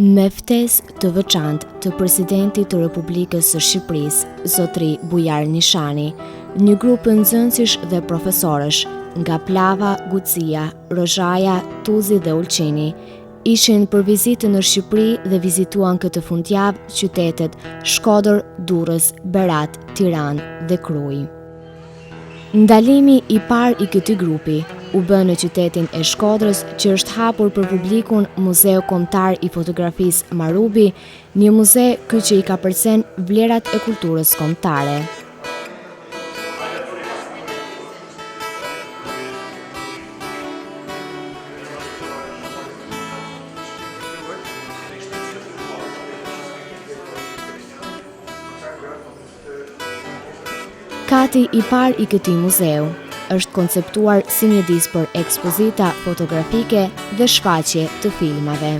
Me ftesë të veçantë të presidentit të Republikës së Shqipërisë, Zotri Bujar Nishani, një grup nxënësish dhe profesorësh nga Plava, Gucia, Rozhaja, Tuzi dhe Ulqini ishin për vizitë në Shqipëri dhe vizituan këtë fundjavë qytetet Shkodër, Durrës, Berat, Tiranë dhe Krujë. Ndalimi i parë i këtij grupi u bë në qytetin e Shkodrës, që është hapur për publikun Muzeu Kombëtar i Fotografisë Marubi, një muze që i ka përcen vlerat e kulturës kombëtare. Kati i parë i këtij muzeu është konceptuar si një disë për ekspozita fotografike dhe shfaqje të filmave.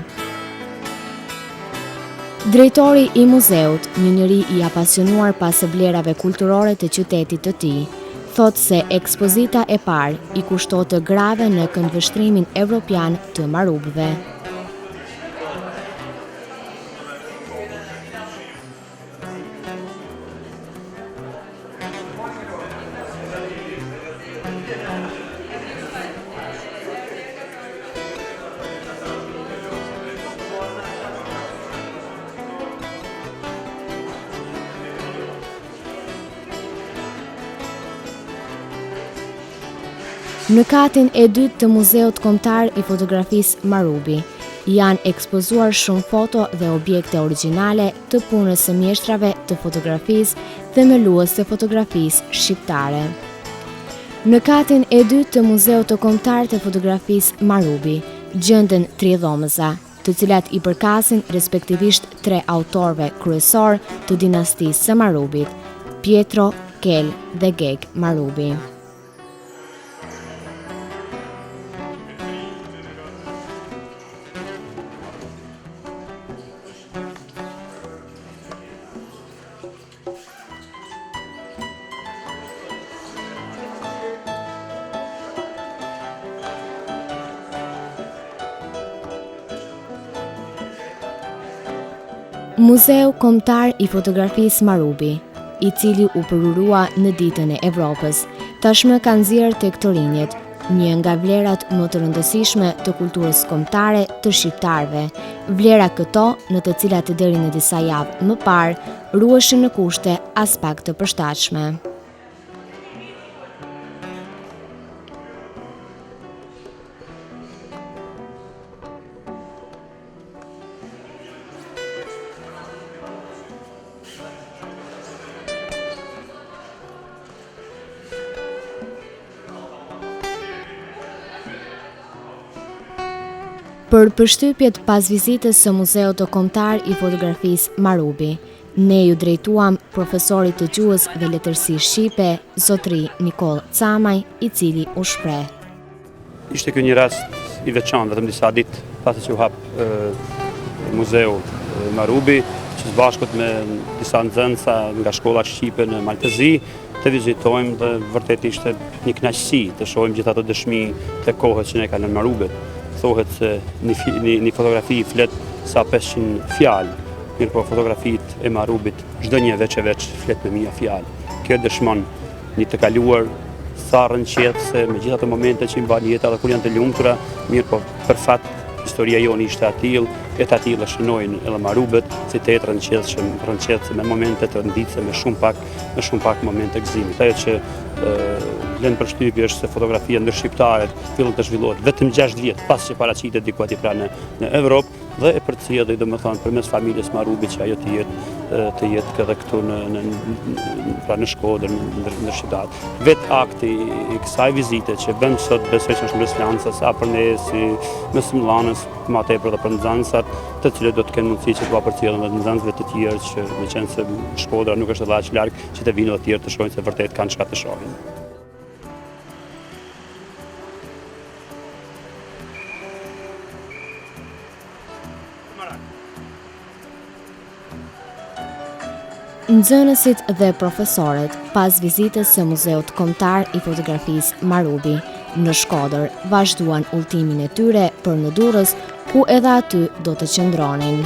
Drejtori i muzeut, një njeri i apasionuar pas vlerave kulturore të qytetit të tij, thotë se ekspozita e parë i kushton të grave në këndvështrimin evropian të Marubëve. Në katin e dytë të Muzeut Kombëtar i Fotografisë Marubi janë ekspozuar shumë foto dhe objekte origjinale të punës së mjeshtrave të fotografisë dhe melues të fotografisë shqiptare. Në katin e dytë të Muzeut të Kombëtar të Fotografisë Marubi gjenden 3 dhomëza, të cilat i përkasin respektivisht 3 autorëve kryesor të dinastisë së Marubit, Pietro, Kel dhe Geg Marubi. Muzeu Kombëtar i Fotografisë Marubi, i cili u përurua në ditën e Evropës, tashmë ka nxjerrë tek të rinjët një nga vlerat më të rëndësishme të kulturës kombëtare të shqiptarëve, vlera këto në të cilat deri në disa javë më parë ruheshin në kushte as pak të përshtatshme. Për përshtypjet pas vizitës së Muzeut të Kombëtar i Fotografisë Marubi, ne ju drejtuam profesorit të gjuhës dhe letërsisë shqipe, Zotri Nikol Camaj, i cili u shpreh. Ishte ky një rast i veçantë, vetëm disa ditë pasi që u hap Muzeu Marubi, që së bashkët me disa nxënësa nga shkollat shqipe në Maltezi, të vizitojmë dhe vërtet ishte një kënaqësi të shohim gjithë ato dëshmi të kohës që ne kalojmë në Marubit. Thohet se një fotografi flet sa 500 fjalë, mirë po fotografitë e Marubit çdo një veç e veç flet me 1000 fjalë. Kjo dëshmon një të kaluar sa rënqetëse me gjithë ato momente që i mban jeta dhe kur janë të lumtura, mirë po për fat historia jonë ishte e të tilla shënojnë edhe Marubet si të jetë rënqetëse me momente të rënditse, me shumë pak momente gëzimi. Ajo që lënë përshtypje është se fotografia ndër shqiptarët fillon të zhvillohet vetëm 6 vjet pas që paraqitet diku aty pra në Evropë dhe e përcjellej domethënë përmes familjes Marubi që ajo të jetë edhe këtu në Shkodër ndër shqiptarët. Vet akti i kësaj vizite që bëm sot besoj që është mbretëranca sa për ne si mësimdhënës, më tepër edhe për nxënësat, të cilët do të kenë mundësi që të përcjellen edhe nxënësve të tjerë që meqense Shkodra nuk është edhe aq larg, që të vinë edhe të tjerë të shohin se vërtet kanë çka të shohin. Nxënësit dhe profesorët pas vizitës së Muzeut Kombëtar i Fotografisë Marubi në Shkodër vazhduan udhëtimin e tyre për në Durrës, ku edhe aty do të qëndronin.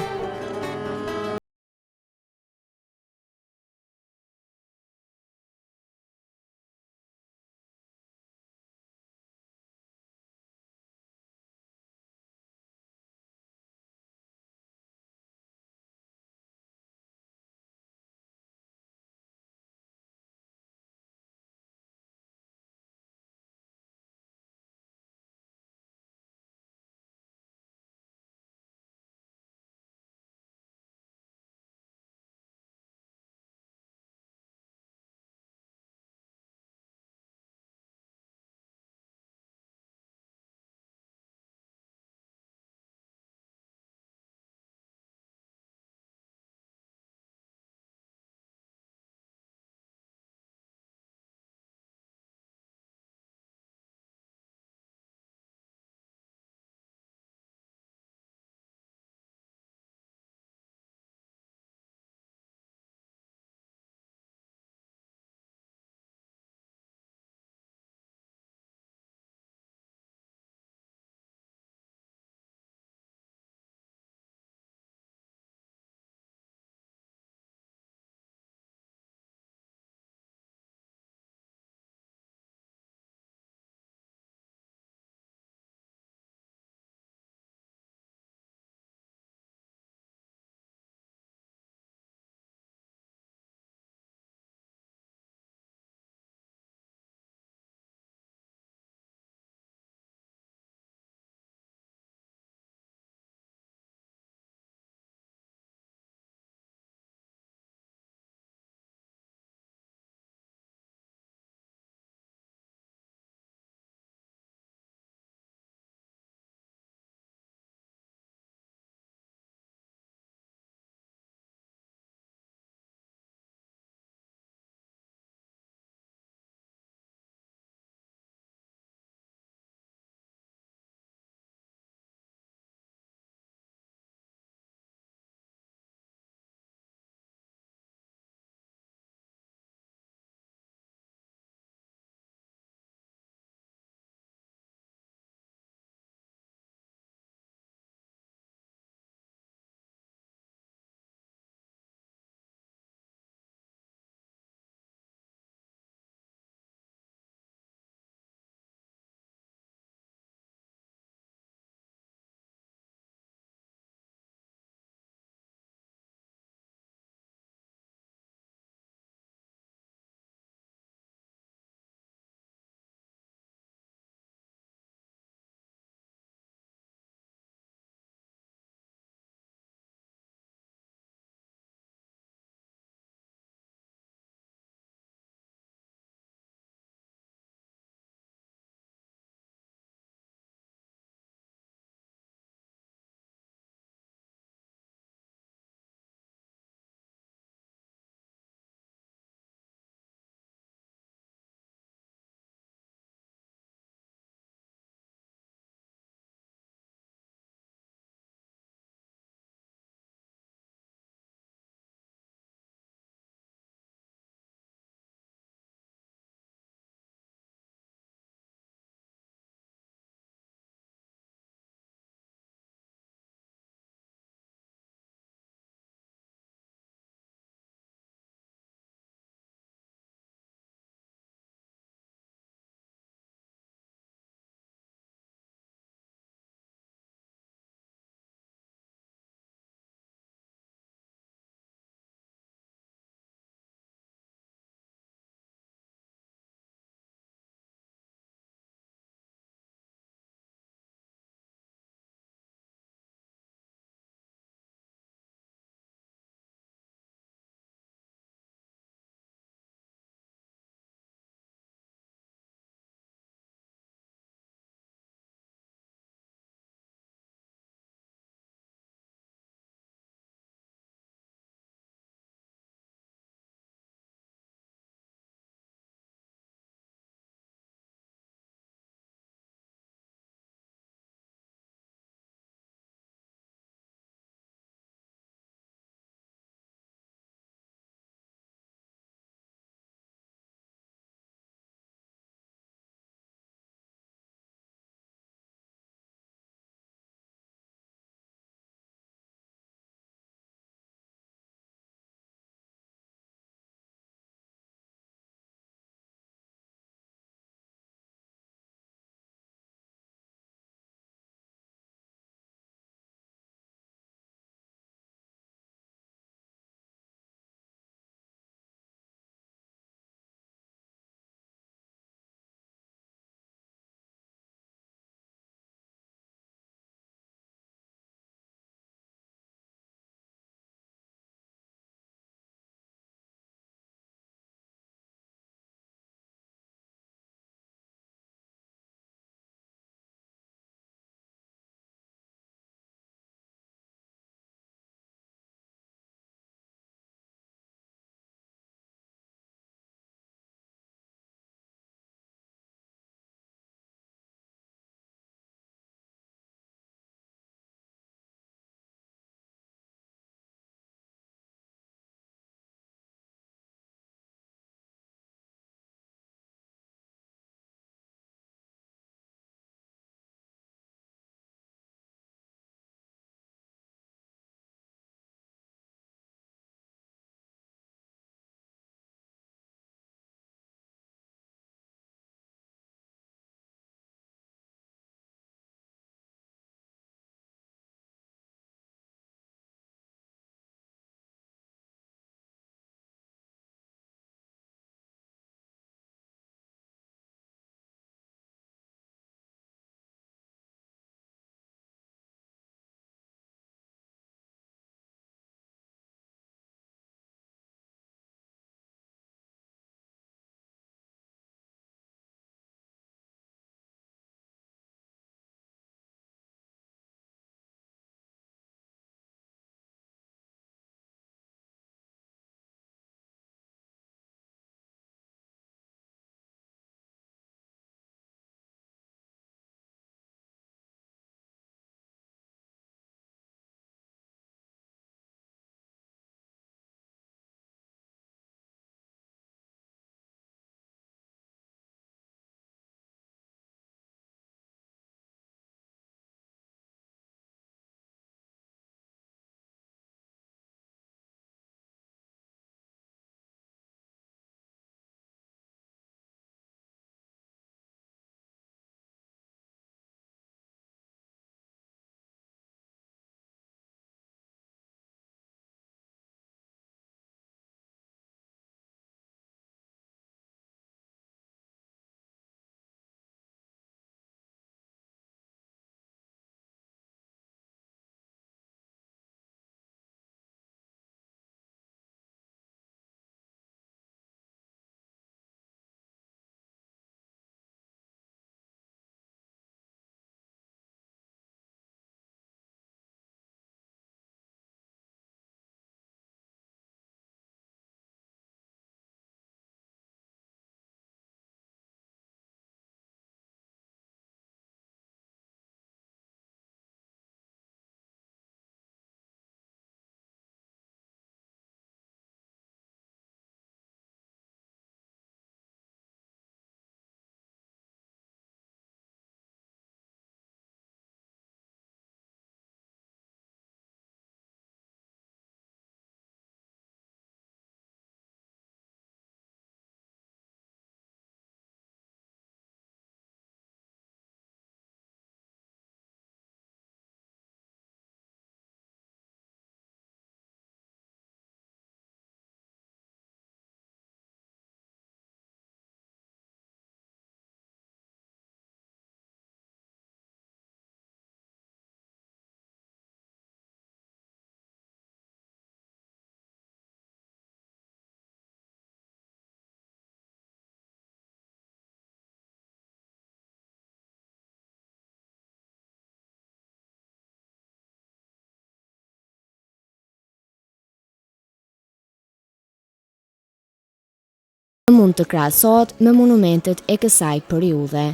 mund të krahasohet me monumentet e kësaj periudhe.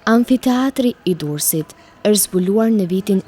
Amfiteatri i Durrësit është zbuluar në vitin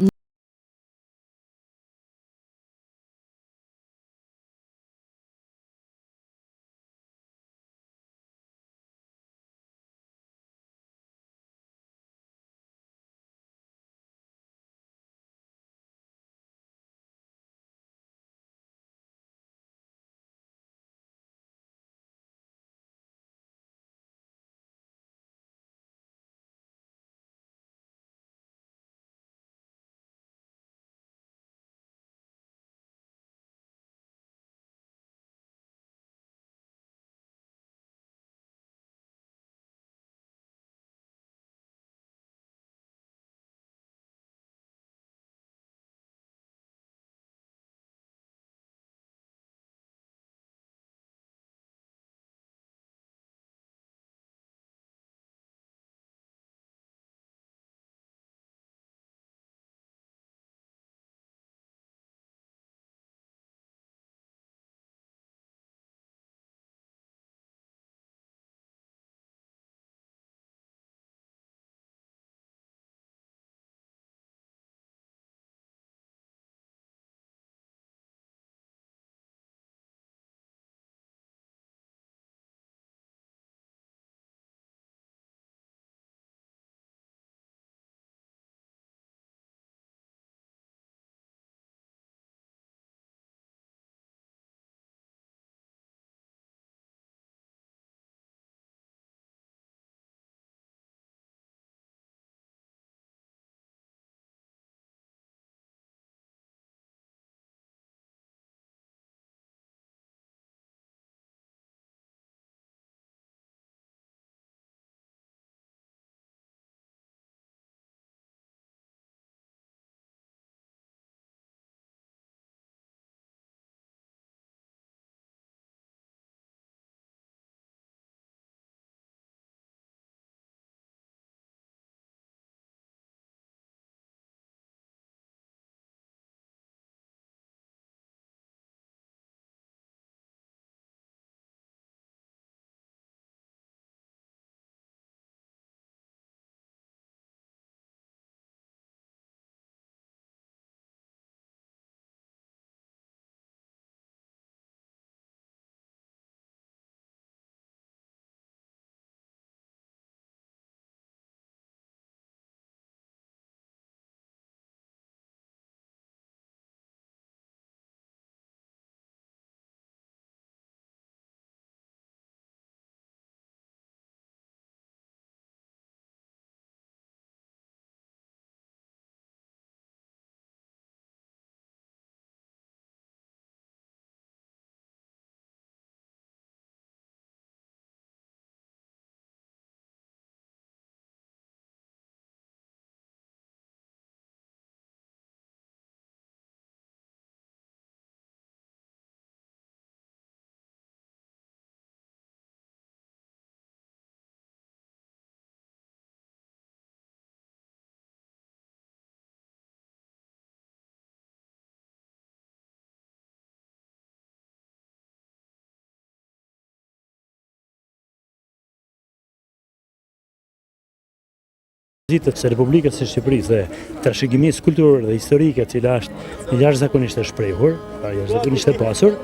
Vizitës së Republikës së Shqipërisë dhe trashëgimisë kulturore dhe historike, e cila është jashtëzakonisht e shprehur, jashtëzakonisht e pasur,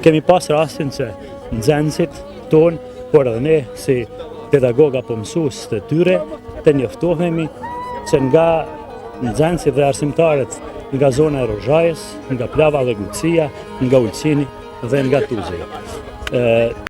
kemi pas rastin që nxënësit tonë, por edhe ne si pedagog apo mësues të tyre, të njoftohemi që nga nxënësit dhe arsimtarët nga zona e Rozhajës, nga Plava dhe Gucia, nga Ulqini dhe nga Tuzli.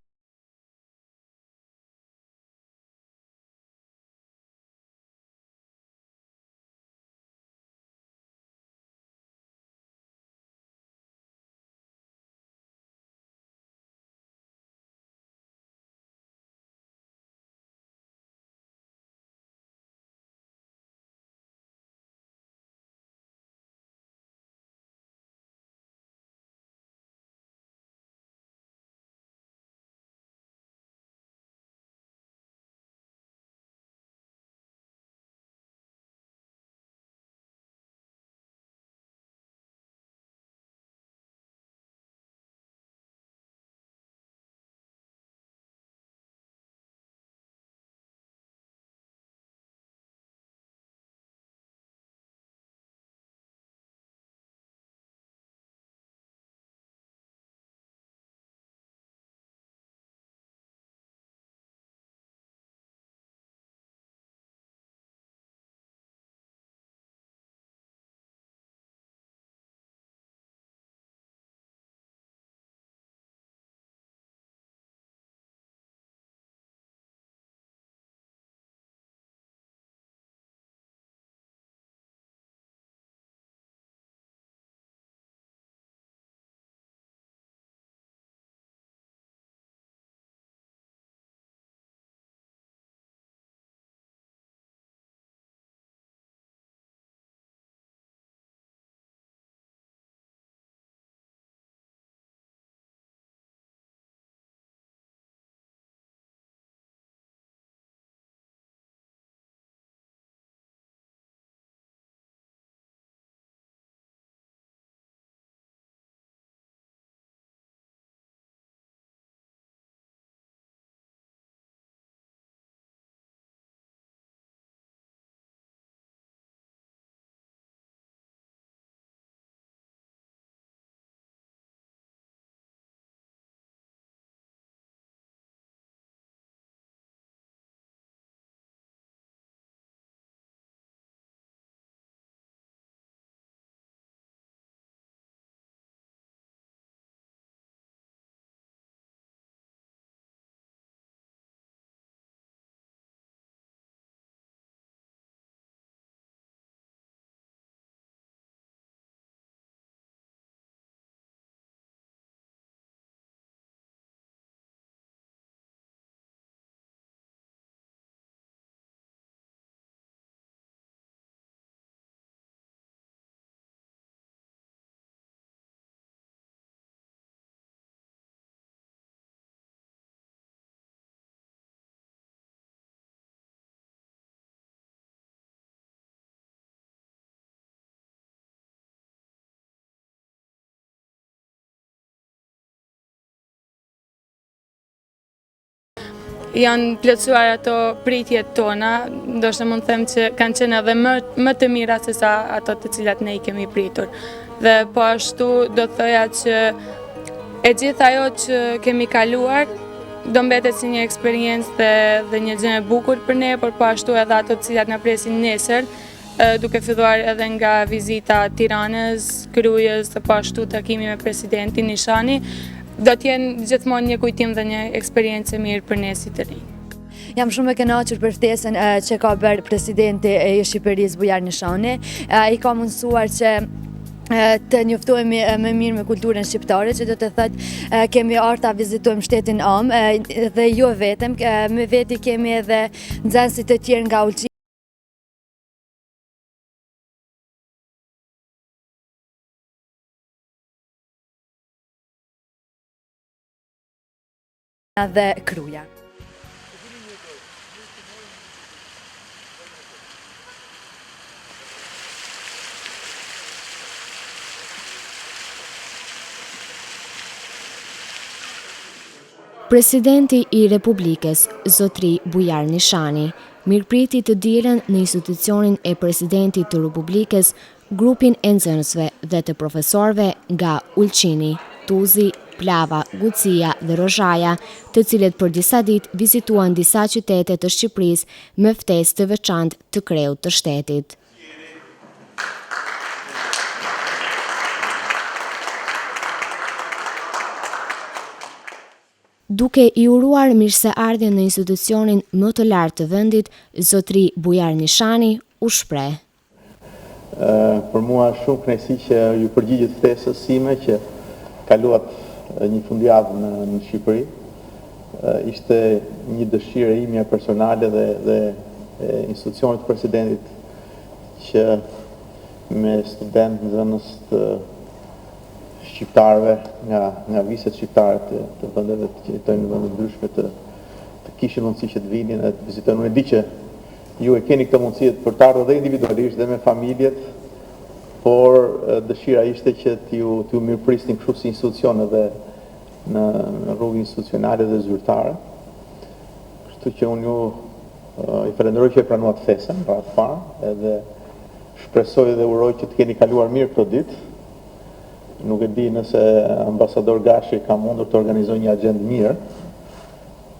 janë plotësuar ato pritjet tona, ndoshta mund të them që kanë qenë edhe më të mira se sa ato të cilat ne I kemi pritur. Dhe po ashtu do të thoja që e gjithë ajo që kemi kaluar do mbetet si një eksperiencë dhe një gjë e bukur për ne, por po ashtu edhe ato të cilat na presin nesër, duke filluar edhe nga vizita Tiranës, Krujës, po ashtu takimi me presidentin Nishani, do t'jenë gjithmonë një kujtim dhe një eksperiencë e mirë për ne si të rinj. Jam shumë e kënaqur për ftesën që ka bërë presidenti I Shqipërisë Bujar Nishani. I ka mundësuar që të njoftohemi më mirë me kulturën shqiptare, që do të thotë kemi ardhur ta vizitojmë shtetin Am dhe jo vetëm, me veti kemi edhe nxënësit të tjerë nga Ulqi dhe Kruja. Presidenti I Republikës, Zotri Bujar Nishani, mirëpriti të dielën në institucionin e presidentit të Republikës, grupin e nxënësve dhe të profesorëve nga Ulqini, Tuzi, Plava, Gucia dhe Rozhaja, të cilët për disa ditë vizituan disa qytete të Shqipërisë me ftesë të veçantë të kreut të shtetit. Duke I uruar mirëseardhjen në institucionin më të lartë të vendit, Zotri Bujar Nishani u shpreh. Për mua shumë kënaqësi që ju përgjigjet ftesës sime që kaluat një fundjavë në Shqipëri. Ishte një dëshirë ime personale dhe institucionit të presidentit që me studentë nxënës të shqiptarëve nga viset shqiptare të vendeve që jetojnë në vende ndryshme të kishin mundësi që të vinin e të vizitojnë. Unë e di që ju e keni këtë mundësi për të ardhur dhe individualisht dhe me familjet, por dëshira ishte që t'ju mirëprisnin kështu si institucion edhe në rrugë institucionale dhe zyrtare. Kështu që unë ju I falenderoj që e pranuat ftesën, para të parë, edhe shpresoj dhe uroj që të keni kaluar mirë këtë ditë. Nuk e di nëse ambasador Gashi ka mundur të organizojë një agjendë mirë,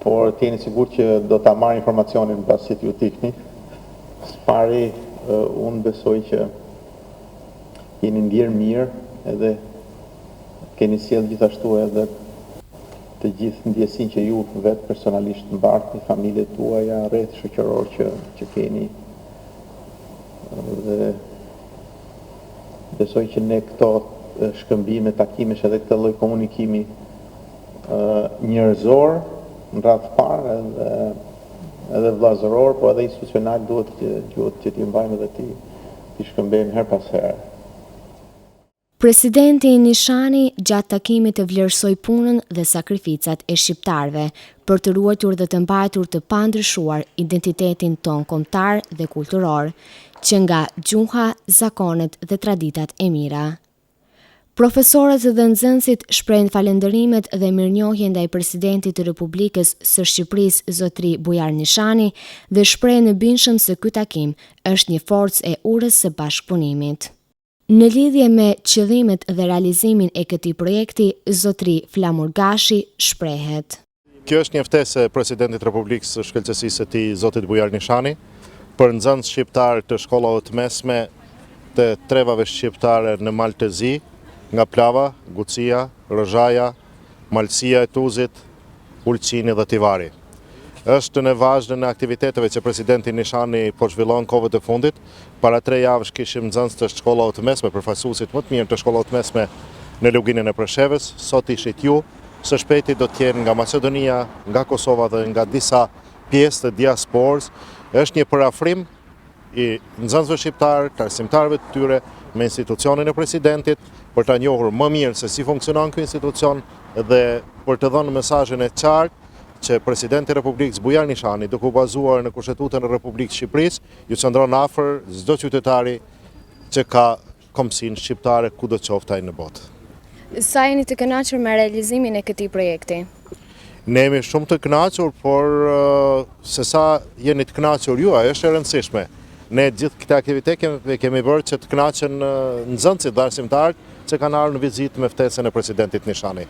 por të jeni sigurt që do ta marr informacionin pasi t'ju tikni. Së pari, unë besoj që jeni ndjerë mirë edhe keni sjell gjithashtu edhe të gjithë ndjesinë që ju vetë personalisht mbartni, familjet tuaja, rreth shoqëror që keni. Dhe besoj që ne këto shkëmbime, takimesh edhe këtë lloj komunikimi njerëzor në radhë të parë edhe vllazëror, po edhe institucional duhet që t'i mbajmë dhe t'i shkëmbejmë her pas here. Presidenti Nishani gjatë takimit të vlerësoi punën dhe sakrificat e shqiptarëve për të ruajtur dhe të mbajtur të pandryshuar identitetin ton kombëtar dhe kulturor, që nga gjuha, zakonet dhe traditat e mira. Profesorët dhe nxënësit shprehin falënderimet dhe mirënjohje ndaj presidentit të Republikës së Shqipërisë Zotri Bujar Nishani dhe shprehen në bindshëm se ky takim është një forcë e urës së bashkëpunimit. Në lidhje me qëllimet dhe realizimin e këtij projekti, Zotri Flamur Gashi shprehet. Kjo është një ftesë e presidentit të Republikës së Shkëlqësisë së tij Zotit Bujar Nishani për nxënës shqiptar të shkollave të mesme të trevave shqiptare në Maltezi, nga Plava, Gucia, Rozhaja, Malësia e Tuzit, Ulqini dhe Tivari. Është në vazhdim në aktiviteteve që presidenti Nishani po zhvillon kohët e fundit. Para 3 javësh kishim nxënës të shkollave të mesme, përfaqësuesit më të mirë të shkollave të mesme në Luginën e Preshevës. Sot ishit ju, së shpejti do të jenë nga Maqedonia, nga Kosova dhe nga disa pjesë të diasporës. Është një parafrim I nxënësve shqiptar, të arsimtarëve të tyre me institucionin e presidentit për ta njohur më mirë se si funksionon ky institucion dhe për të dhënë mesazhin e qartë që presidenti I Republikës Bujar Nishani, duke u bazuar në Kushtetutën e Republikës Shqipërisë, ju çndron afër çdo qytetari që ka komsinë shqiptare kudo qoftë ai në botë. Sa jeni të kënaqur me realizimin e këtij projekti? Ne jemi shumë të kënaqur, por se sa jeni të kënaqur ju, ajo është e rëndësishme. Ne gjithë këtë aktivitet kemi bërë që të kënaqen nxënësit dhe arsimtarët që kanë ardhur në vizitë me ftesën e presidentit Nishani.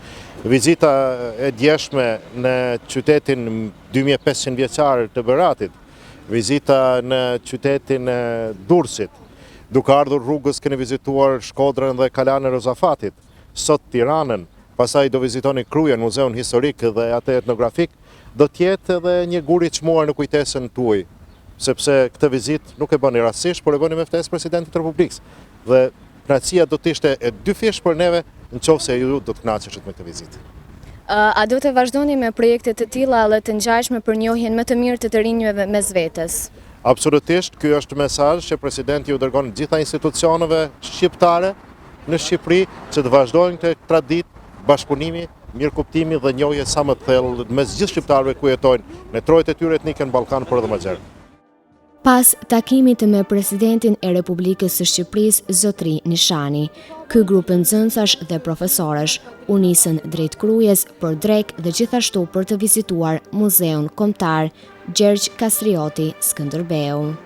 Vizita e djeshme në qytetin 2500 vjeçar të Beratit, vizita në qytetin e Durrësit, duke ardhur rrugës keni vizituar Shkodrën dhe Kalan e Rozafatit, sot Tiranën, pastaj do vizitoni Krujen, muzeun historik dhe atë etnografik, do t'jetë edhe një gur i çmuar në kujtesën tuaj, sepse këtë vizitë nuk e bëni rastësisht, por e bëni me ftesë presidentit të Republikës. Dhe kënaqësia do të ishte e dyfish për neve nëse ju do të kënaqeshit me këtë vizitë. A do të vazhdoni me projekte të tilla dhe të ngjashme për njohjen më të mirë të rinjve mes vetes? Absolutisht, ky është mesazh që presidenti u dërgon gjitha institucioneve shqiptare në Shqipëri që të vazhdojnë këtë traditë bashkëpunimi, mirëkuptimi dhe njohje sa më të thellë mes gjithë shqiptarëve ku jetojnë në trojtë e tyre etnike në Ballkan, por edhe më gjerë. Pas takimit me presidentin e Republikës së Shqipërisë, Zotri Nishani, ky grup nxënësash dhe profesorësh u nisën drejt Krujës për drek dhe gjithashtu për të vizituar Muzeun Kombëtar Gjergj Kastrioti Skënderbeu.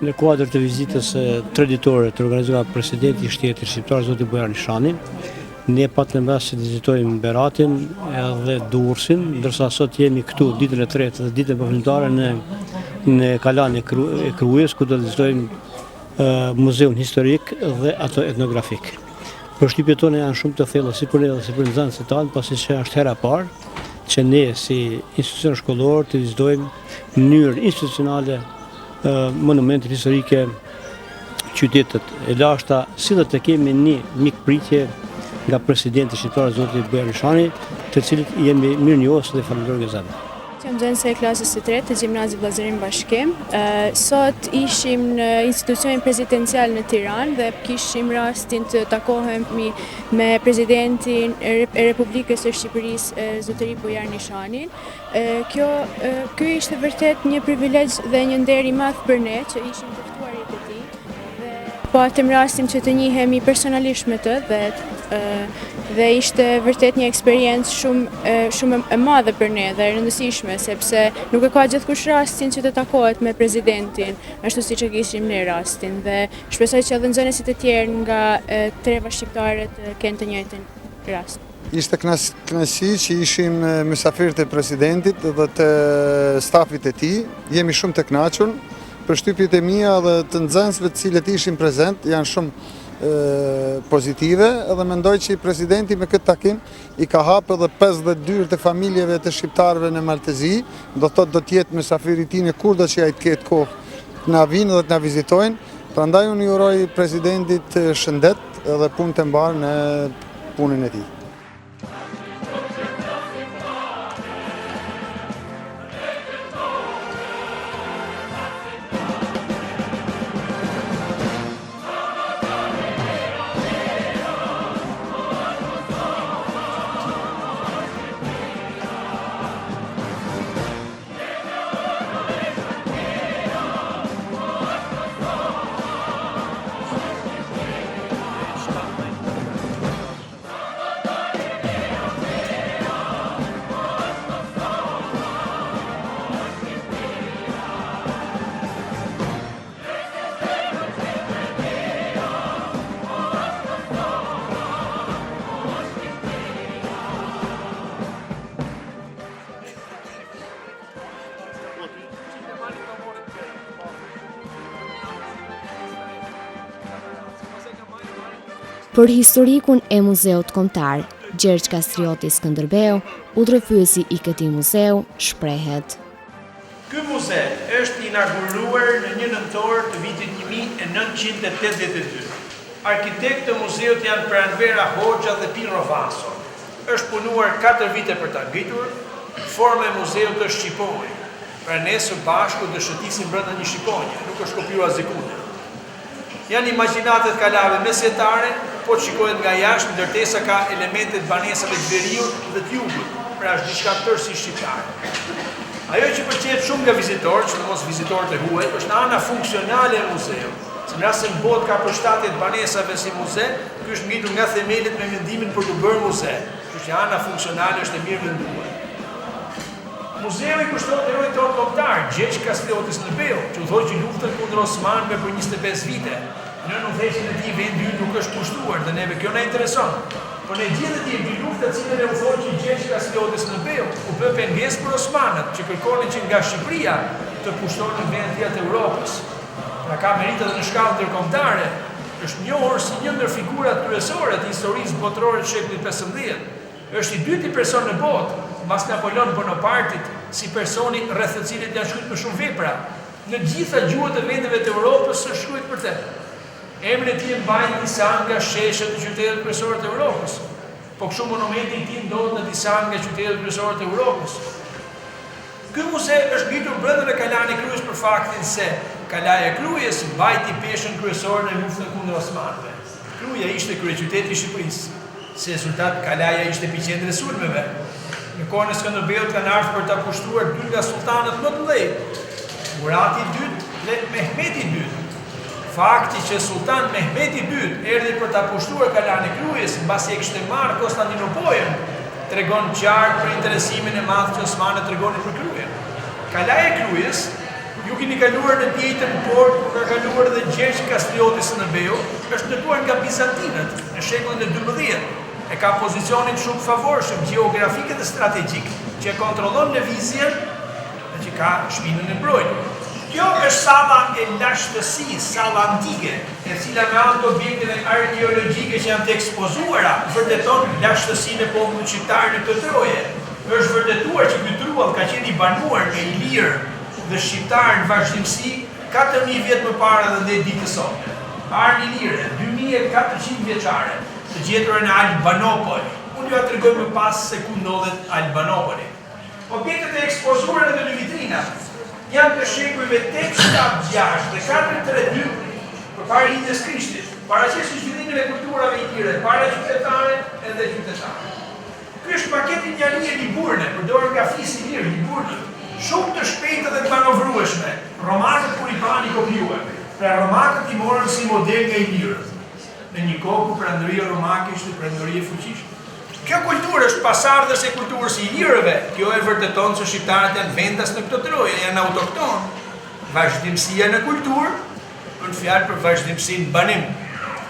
Në kuadër të vizitës traditore të organizuar presidenti i shtetit shqiptar Zoti Bujar Nishani, ne patëm mbas që të vizitojmë Beratin edhe Durrësin, ndërsa sot jemi këtu ditën e tretë dhe ditën përfundimtare në Kalan e Krujës, ku do të vizitojmë muzeun historik dhe ato etnografik. Përshtypjet tona janë shumë të thella si për ne dhe si për nxënësit tanë, pasi që është hera e parë që ne si institucion shkollor të vizitojmë në mënyrë institucionale monumentet historike qytetet e lashta, si dhe të kemi një mikpritje nga presidenti shqiptar Zoti Bujar Nishani, të cilit jemi mirënjohës dhe falenderoj gëzave. Jam nxënëse e klasës së tretë të Gjimnazit Vllazërim Bashkim. Sot ishim në institucionin prezidencial në Tiranë dhe kishim rastin të takohemi me presidentin e Republikës së Shqipërisë, Zotëri Bujar Nishanin. Ky ishte vërtet një privilegj dhe një nder i madh për ne që ishim të ftuarit e tij. Patëm rastin që të njihemi personalisht me të dhe ishte vërtet një eksperiencë shumë e madhe për ne dhe e rëndësishme, sepse nuk e ka gjithkush rastin që të takohet me presidentin, ashtu siç e kishim ne rastin, dhe shpresoj që edhe nxënësit e tjerë nga treva shqiptare të kenë të njëjtin rast. Ishte kënaqësi që ishim mysafirët e presidentit dhe të stafit e tij, jemi shumë të kënaqur. Përshtypjet e mia dhe të nxënësve të cilët ishin prezent janë shumë pozitive, edhe mendoj që presidenti me këtë takim i ka hapë edhe 52 të familjeve të shqiptarëve në Maltezi, do të jetë mysafiri i tij në kurdo që ai të ketë kohë të na vinë dhe të na vizitojnë. Prandaj unë i uroj presidentit shëndet edhe punë të mbarë në punën e tij. Për historikun e Muzeut Kombëtar Gjergj Kastrioti Skënderbeu, udhëheqësi i këtij muzeu shprehet. Ky muze është inauguruar në 1 nëntor të vitit 1982. Arkitektë të muzeut janë Pranvera Hoxha dhe Pino Vaso. Është punuar 4 vite për ta ngritur. Forma e muzeut është shqiponje. Pra ne së bashku do shëtisim brenda një shqiponje, nuk është kopjuar zikunde. Janë imagjinatet kalave mesjetare, po shikohet nga jashtë, ndërtesa ka elementet banesave të veriut dhe të jugut, pra është diçka tërësisht shqiptare. Ajo që pëlqejt shumë nga vizitorët, që mos vizitorët e huaj, është ana funksionale e muzeut. Se në rast se në botë ka përshtatje të banesave si muze, ky është ngritur nga themelit me mendimin për të bërë muze. Kështu që ana funksionale është e mirë menduar. Muzeu i kushtohet heroit tonë kombëtar, Gjergj Kastriotis në Beo, që u thoi që luftën kundër Osmanëve për 25 vite. Në udhëheqjen e tij vendi ynë nuk është kushtuar dhe neve kjo na intereson. Por ne gjithë di dy luftat që ne u thoi që Gjergj Kastriotis në Beo u bë pengesë për osmanët që kërkonin që nga Shqipëria të kushtonin vende tjetër të Europës. Pra ka meritë në shkallë ndërkombëtare, është njohur si një ndër figurat kryesore të historisë botërore të shekullit 15. Është i dyti person në botë, mbas Napoleon Bonapartit, si personi rreth të cilit janë shkruar më shumë vepra. Në gjitha gjuhët e vendeve të Europës është shkruar për të. Emri i tij mbajnë disa nga sheshet e qyteteve kryesore të Europës. Po kështu monumenti i tij ndodhet në disa nga qytetet kryesore të Europës. Ky muze është ngritur brenda në Kalan e Krujës për faktin se Kalaja e Krujës mbajti peshën kryesore në luftën kundër osmanëve. Kruja ishte kryeqyteti i Shqipërisë. Si rezultat, Kalaja ishte epicentri i sulmeve. Në kohën e Skënderbeut kanë ardhur për ta pushtruar dy nga sultanët më të mëdhenj, Murati II dhe Mehmeti II. Fakti që sultan Mehmeti II erdhi për ta pushtruar Kalan e Krujës mbasi e kishte marrë Konstantinopolin, tregon qartë për interesimin e madh që osmanët tregonin për Krujën. Kalaja e Krujës, ju keni kaluar në tjetër port, ka kaluar edhe Gjergj Kastriotis në Beo, është ndërtuar nga bizantinët në shekullin e 12. E ka pozicionin shumë favorshëm gjeografik dhe strategjik, që e kontrollon lëvizjen dhe që ka shpinën e mbrojtur. Kjo është salla e lashtësisë, salla antike, e cila me anë të objekteve arkeologjike që janë të ekspozuara, vërteton lashtësinë e popullit shqiptar në këtë troje. Është vërtetuar që ky truall ka qenë i banuar nga ilirë dhe shqiptar në vazhdimsi 4000 vjet më parë dhe në ditën e sotme. Arnë ilire, 2400 vjeçare, të gjetura në Albanopol. Unë ju tregoj më pas se ku ndodhet Albanopoli. Objektet e ekspozuara në dy vitrina janë të shekujve 876 dhe 432 përpara lindjes Krishtit, paraqesin zhvillimin e kulturave ilire, para qytetare edhe qytetare. Ky është maketi një linje Liburne, përdorur nga fisi i lirë, Liburne, shumë të shpejtë dhe të manovrueshme. Romakët kur i pani kopjuan, pra romakët i morën si model nga ilirët. Në një kohë ku perandoria romake ishte perandorie fuqishme. Kjo kulturë është pasardhës e kulturës së ilirëve. Kjo e vërteton se shqiptarët janë vendas në këtë troje, janë autokton. Vazhdimësia në kulturë, për fjalë për vazhdimësinë banim.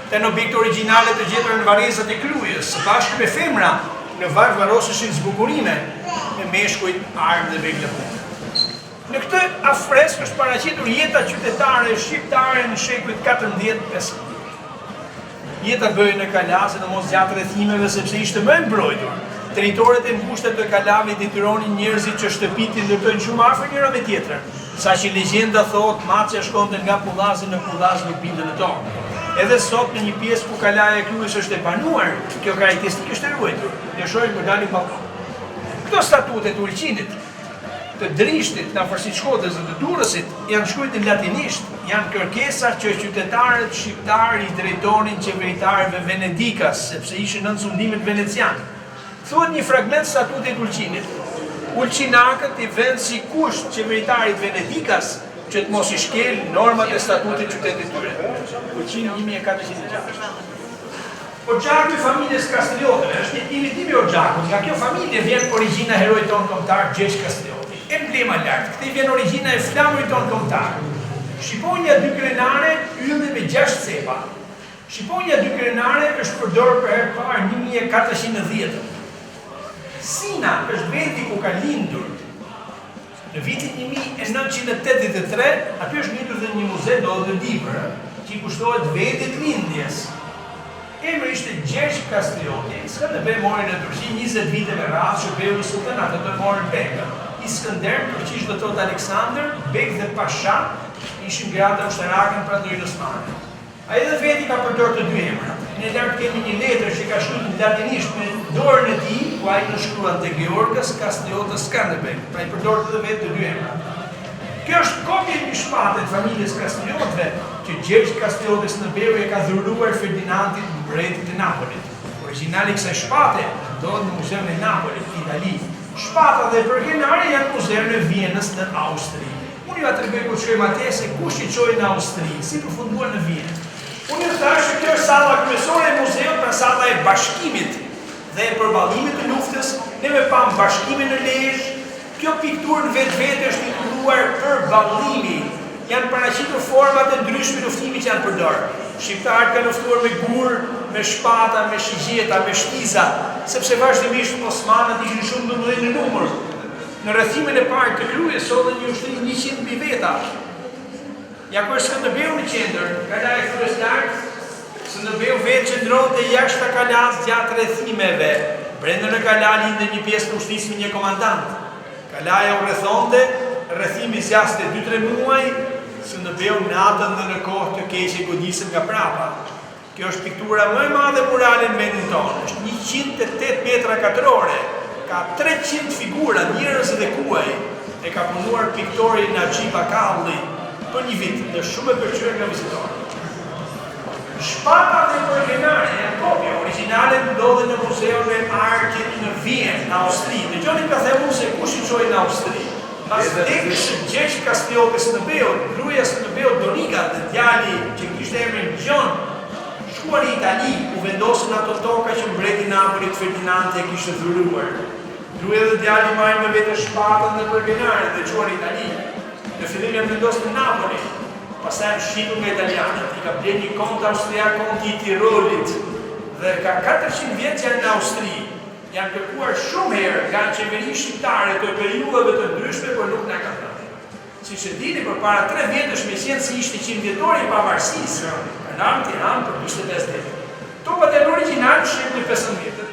Të në objekte origjinale të gjetura në varrezat e Krujës, së bashku me femra, në varg varroseshin zbukurime, me meshkujt, armë dhe veglëpunë. Në këtë afresk është paraqitur jeta qytetare e shqiptare në shekujt 14-15. Jeta bëhej në Kalasë në mos gjatë rrethimeve sepse ishte më e mbrojtur. Territoret e ngushta të Kalave detyronin njerëzit që shtëpitë ndërtojnë shumë afër njëra me tjetrën, saqë legjenda thotë maçja shkonte nga Pullazi në Pullaz në bindën e tokë. Edhe sot në një pjesë ku Kalaja e Krujës është e banuar, kjo karakteristikë është e ruajtur. Ne shohim për dalin balkon. Këto statute të Ulqinit, të Drishtit, në afërsitë Shkodrës dhe të Durrësit janë shkruar në latinisht, janë kërkesa që qytetarët shqiptar i drejtonin qeveritarëve venedikas, sepse ishin nën sundimet venecian. Thuhet një fragment statutit Ulqinit. Ulqinakët i vënë si kusht qeveritarit venedikas që të mos i shkel normat e statutit qytetit tyre. Ulqini 1406. Oxhaku i familjes Kastriotëve është një imitimi i Oxhakut. Nga kjo familje vjen origjina e heroit tonë kombëtar Gjergj Kastrioti. Emblema lart, këtej vjen origjina e flamurit tonë kombëtar. Shqiponja dy krenare ylli me 6 cepa. Shqiponja dy krenare është përdorur për herë parë 1410. Sina është vendi ku ka lindur. Në vitin 1983, aty është ngritur dhe një muze ndodhet në Dibër, që i kushtohet vendit lindjes. Emri ishte Gjergj Kastrioti. Skënderbeu mori në Turqi 20 vite me radhë shërbeu në sultanat, ato e morën Bega. Iskënder, turqisht do thot Aleksandër, Beg dhe Pasha ishin grada ushtarake në prandorin osmane. Ai edhe veti ka përdorur të dy emrat. Ne lart kemi një letër që ka shkruar në latinisht me dorën e tij, ku ai nënshkruan te Georgas Kastriotës Skënderbeu. Pra i përdor edhe vetë të dy emrat. Kjo është kopje e një shpate të familjes Kastriotëve që Gjergj Kastriotis në Beo e ka dhuruar Ferdinandit mbretit të Napolit. Origjinali i kësaj shpate ndodhet në Muzeun e Napolit, në Itali. Shpata dhe përkenare janë muzeun e Vienës në Austri. Unë ju atërgoj kur shkojmë atje se kush i qoj në Austri, si përfunduar në Vienë. Unë ju thash që kjo është salla kryesore e muzeut, pra salla e bashkimit dhe e përballimit të luftës, ne me pam bashkimin në Lezhë, Kjo pikturë në vetë është titulluar për ballimi. Janë paraqitur format e ndryshme luftimi që janë përdorur. Shqiptarët kanë luftuar me gur, me shpata, me shigjeta, me shtiza, sepse vazhdimisht osmanët ishin shumë të mëdhenj në numër. Në rrethimin e parë të Krujës solën një ushtri 100 mbi veta. Ja ku është Skënderbeu në qendër, kala e Krujës lart, Skënderbeu vetë qëndronte jashtë kalas gjatë rrethimeve. Brenda në kala lindte një pjesë të ushtrisë me një komandant. Kalaja u rrethonte, rrethimi zjaste 2-3 muaj, Skënderbeu natën dhe në kohë të keqe godisën nga prapa. Kjo është piktura më e madhe murale në vendin tonë. Është 108 metra katrore, ka 300 figura, njerëz dhe kuaj. E ka punuar piktori Naxhi Bakalli për një vit, dhe shumë e pëlqyer nga vizitorët. Shpata dhe përkenare janë kopje origjinale ndodhen në muzeun e artit në Vjenë, në Austri. Dëgjoni ka themu se kush i çoi në Austri. Pas vdekjes së Gjergj Kastioti Skënderbeut, gruaja Skënderbeut Doniga dhe djali që kishte emrin Gjon, shkuan në Itali, u vendosën ato toka që mbreti Napolit Ferdinandi e kishte dhuruar. Gruaja dhe djali marrin me vete shpatën dhe përkenaren dhe çuan në Itali. Në fillim janë vendosur në Napoli. Pastaj janë shqitur nga italianët, i ka bler një kont austriak, konti i Tirolit, dhe ka 400 vjet që janë në Austri. Janë kërkuar shumë herë nga qeveri shqiptare të periudhave të ndryshme, por nuk na ka dhënë. Siç e dini, përpara 3 vjetësh me qenë se ishte 100 vjetori i pavarësisë, ka ardhur në Tiranë për 45 ditë. Topat janë origjinale në shekullin 15.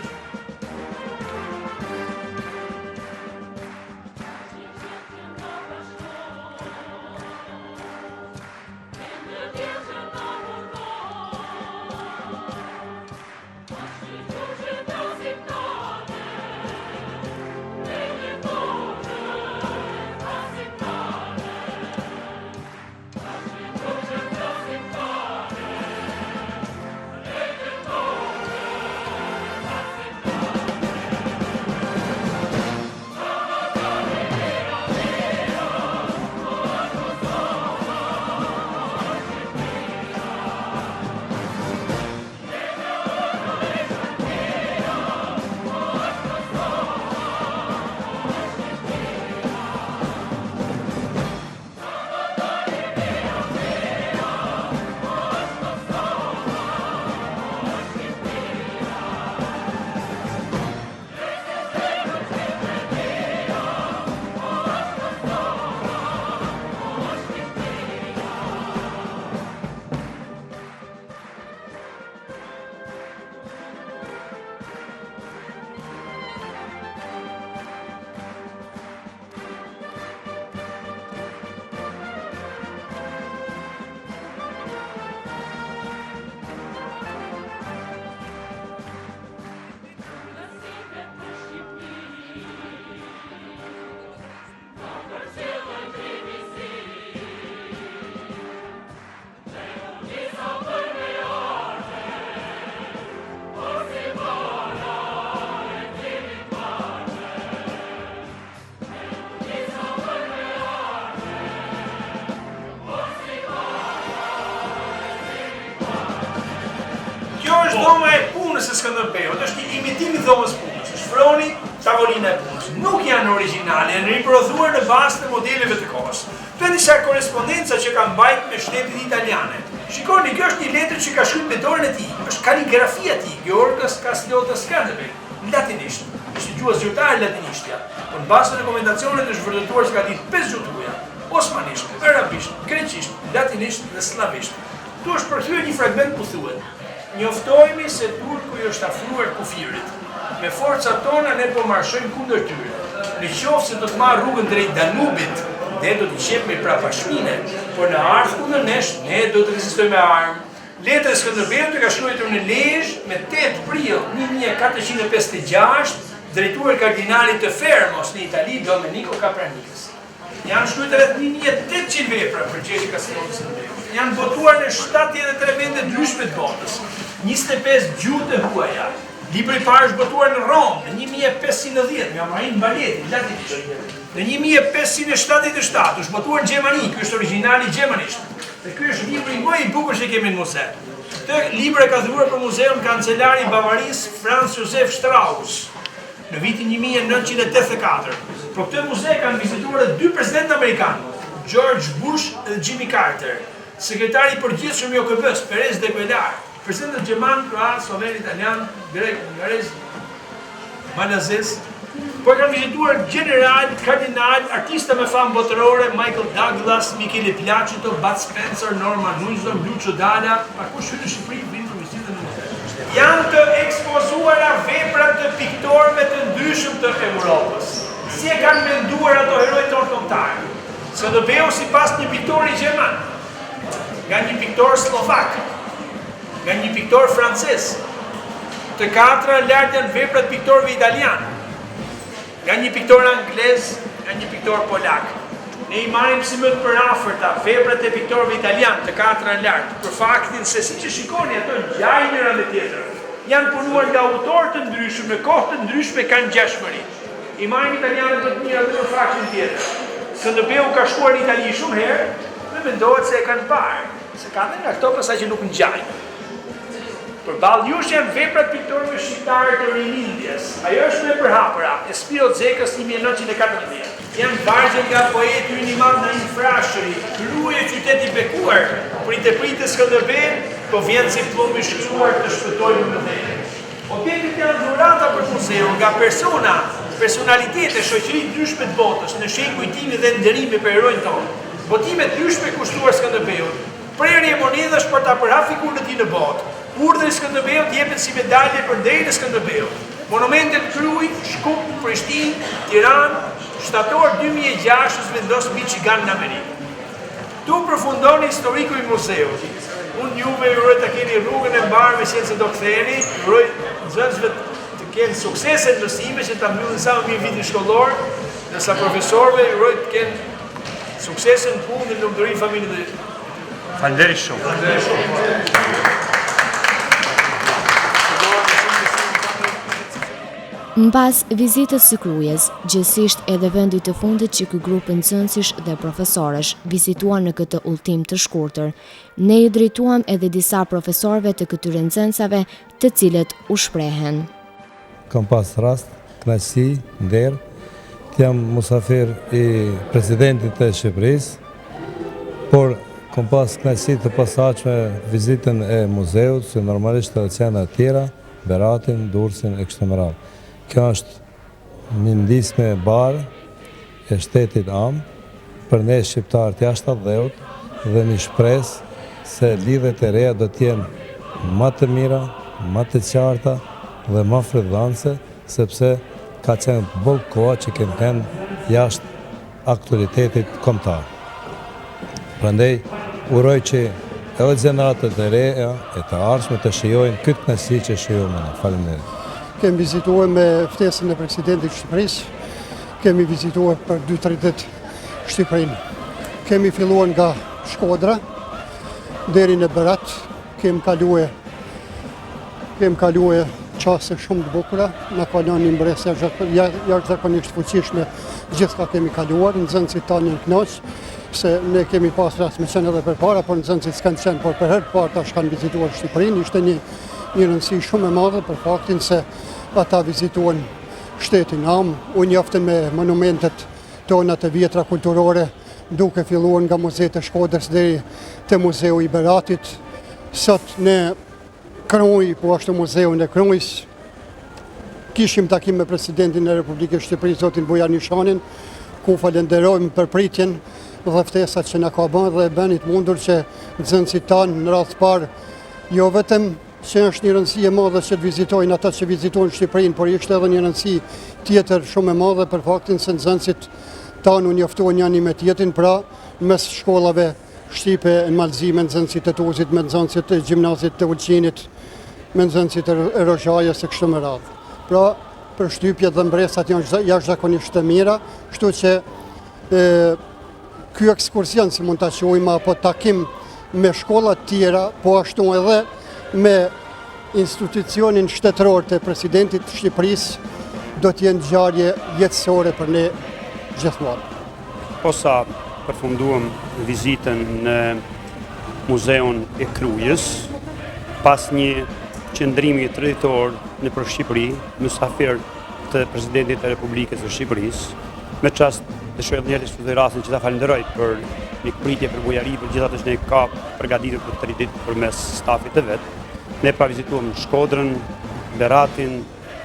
Dhoma e punës e Skënderbeut është një imitim i dhomës punës. Shfroni tavolina e punës. Nuk janë origjinale, janë riprodhuar në bazë të modeleve të kohës. Ka disa korrespondenca që kanë mbajtur me shtetin italiane. Shikoni, kjo është një letër që ka shkruar me dorën e tij. Është kaligrafia e tij, Georgas Kastioti Skënderbeut, në latinisht. Është gjuha zyrtare latinishtja. Por në bazë të rekomendacioneve është vërtetuar se ka ditë 5 gjuhë tuaja: osmanisht, arabisht, greqisht, latinisht dhe slavisht. Tu është përkthyer një fragment ku thuhet: njoftojmë se Turku i është afruar kufirit. Me forcat tona ne po marshojmë kundër tyre. Në qoftë se do të marrë rrugën drejt Danubit, ne do të qepë me prapashmine, por në ardhmë kundër nesh, ne do të rezistojmë me armë. Letra e Skënderbeut ka shkruar në Lezhë me 8 prill 1456, drejtuar kardinalit të Fermos në Itali, Domenico Capranicës. Janë shkruar rreth 1800 vepra për Gjergj Kastioti Skënderbeut. Janë botuar në 73 vende ndryshme të botës, 25 gjuhë të huaja. Libri i parë është botuar në Romë në 1510 nga Marin Baleti, latinisht. Në 1577 është botuar në Gjermani, ky është origjinali gjermanisht. Dhe ky është libri më i bukur që kemi në muze. Këtë libër e ka dhuruar për muzeun kancelari i Bavarisë Franz Josef Strauss në vitin 1984. Por këtë muze kanë vizituar edhe 2 presidentë amerikanë, George Bush dhe Jimmy Carter, sekretari i përgjithshëm i OKB-s, Perez de Cuellar, presidentët gjerman, kroat, sloven, italian, grek, hungarez, malazez, por kanë vizituar general, kardinal, artista me famë botërore, Michael Douglas, Michele Placido, Bud Spencer, Norman Newsom, Lucio Dalla, pa kush hyn në Shqipëri vinë për vizitën e muzeut. Janë të ekspozuara veprat të piktorëve të ndryshëm të Evropës. Si e kanë menduar ato herojtë tonë kombëtar? Skënderbeu sipas një piktori gjerman, nga një piktor slovak, nga një piktor francez. Të katra lart janë veprat e piktorëve italian, nga një piktor anglez, nga një piktor polak. Ne i marrim si më të përafërta veprat e piktorëve italian, të katra lart, për faktin se siç e shikoni ato ngjajnë njëra me tjetrën. Janë punuar nga autorë të ndryshëm, në kohë të ndryshme kanë ngjashmëri. I marrim italianët më të mirë atë për faktin tjetër. Skënderbeu ka shkuar në Itali shumë herë dhe mendohet se e kanë parë, se kanë nga këto pasaj që nuk ngjajnë. Përballë jush janë veprat piktorëve shqiptarë të rilindjes. Ajo është me përhapura, Espiro Zekës 1914. Janë vargje nga poeti ynë i madh Naim Frashëri, gruaja e qytetit bekuar, pritë Skënderbeu, po vjen si plumb i shkruar të shpëtojmë më dhënë. Objektet janë dhurata për muzeun nga persona, personalitete, shoqëri ndryshme të botës, në shenjë kujtimi dhe nderimi për heroin tonë. Botime të ndryshme kushtuar Skënderbeut, prerje monedhash për ta përhapur figurën e tij në botë. Urdhri i Skënderbeut jepet si medalje për nderin e Skënderbeut. Monumentet Krujt, Shkup, Prishtinë, Tiranë, shtator 2006 vendos Michigan në Amerikë. Tu përfundon historiku i muzeut. Unë juve uroj të keni rrugën e mbarë me qenë se do ktheheni, uroj nxënësve të kenë suksese në mësime që ta mbyllin sa më mirë vitin shkollor, dhe sa profesorëve uroj të kenë suksese në punë dhe në lumturinë familjen dhe Faleminderit shumë. Në pas vizitës së Krujës, gjithsesisht edhe vendit të fundit që ky grup nxënësish dhe profesorësh vizituan në këtë udhtim të shkurtër, ne i drejtuam edhe disa profesorëve të këtyre nxënësave, të cilët u shprehen. Kam pas rast, kënaqësi, nder, të jam musafir i presidentit të Shqipërisë, por kam pas kënaqësi të posaçme vizitën e muzeut, si normalisht edhe qenë të tjera, Beratin, Durrësin e kështu me radhë. Kjo është një ndisme e barë e shtetit am për ne shqiptarët jashtë atë dheut dhe një shpresë se lidhet e reja do t'jenë më të mira, më të qarta dhe më frydhanse, sepse ka qenë boll koha që kenë jashtë aktualitetit kombëtar. Prandaj uroj që edhe gjeneratët e reja e të ardhshme të shijojnë këtë kënaqësi që shijojmë ne. Faleminderit. Kemi vizituar me ftesën e presidentit Shqipërisë, kemi vizituar për 2-3 ditë Shqipërinë. Kemi filluar nga Shkodra deri në Berat, kemi kaluar çaste shumë të bukura, na ka dhënë një mbresë jashtëzakonisht fuqishme gjithçka kemi kaluar, nxënësit tanë në kënaq, se ne kemi pas rast me qenë edhe përpara, por nxënësit s'kanë qenë, por për herë të parë tash kanë vizituar Shqipërinë, ishte një rëndësi shumë e madhe për faktin se ata vizituan shtetin am, u njoftën me monumentet tona të vjetra kulturore, duke filluar nga muzeet e Shkodrës deri te muzeu i Beratit. Sot në Kruj, po ashtu muzeun e Krujës, kishim takim me presidentin e Republikës Shqipërisë, zotin Bujar Nishanin, ku falenderojmë për pritjen dhe ftesat që na ka bën dhe e bënit mundur që nxënësit tanë në radhë parë, jo vetëm që është një rëndësi e madhe që të vizitojnë ata që vizitojnë Shqipërinë, por ishte edhe një rëndësi tjetër shumë e madhe për faktin se nxënësit tanë u njoftuan njëri me tjetrin, pra mes shkollave shqipe në Malzi, me nxënësit e Tuzit, me nxënësit e gjimnazit të Ulqinit, me nxënësit e Rozhajës e kështu me radhë. Pra, përshtypjet dhe mbresat janë jashtëzakonisht të mira, kështu që ky ekskursion, si mund ta quajmë, apo takim me shkolla të tjera, po ashtu edhe me institucionin shtetëror të presidentit të Shqipërisë, do t'jenë ngjarje jetësore për ne gjithmonë. Posa përfunduam vizitën në muzeun e Krujës, pas një qëndrimi traditor në për Shqipëri, mysafir të presidentit të Republikës së Shqipërisë, Me çast dëshiroj edhe një herë të shfrytëzoj rastin që ta falenderoj për mikpritje për bujari, për gjithë ato që ne ka përgatitur për 3 ditë përmes stafit të vet. Ne pra vizituam Shkodrën, Beratin,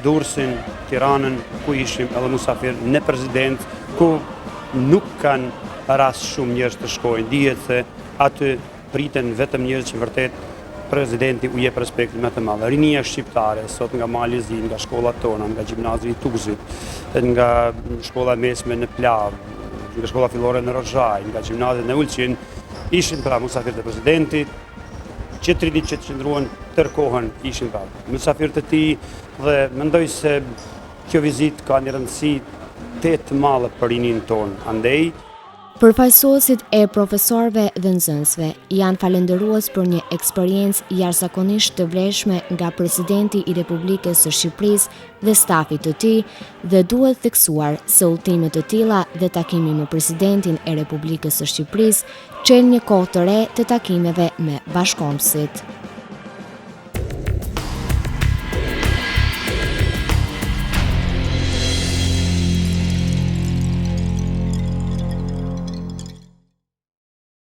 Durrësin, Tiranën, ku ishim edhe musafir në prezident, ku nuk kanë rast shumë njerëz të shkojnë. Dihet se aty priten vetëm njerëz që vërtet presidenti u jep respektin më të madh. Rinia shqiptare sot nga Malezi, nga shkollat tona, nga gjimnazi i Tuzit, nga shkolla mesme në Plavë, nga shkolla fillore në Rozhaj, nga gjimnazit në Ulqin, ishin pra musafir të presidentit, që 3 ditë që të qëndruan tërë kohën ishin pra musafir të tij dhe mendoj se kjo vizitë ka një rëndësi të madhe për rinin tonë. Andaj Përfaqësuesit e profesorëve dhe nxënësve janë falendërues për një eksperiencë jashtëzakonisht të vlefshme nga presidenti i Republikës së Shqipërisë dhe stafi të tij dhe duhet theksuar se udhëtime të tilla dhe takimi me presidentin e Republikës së Shqipërisë çel një kohë të re të takimeve me bashkëkombësit.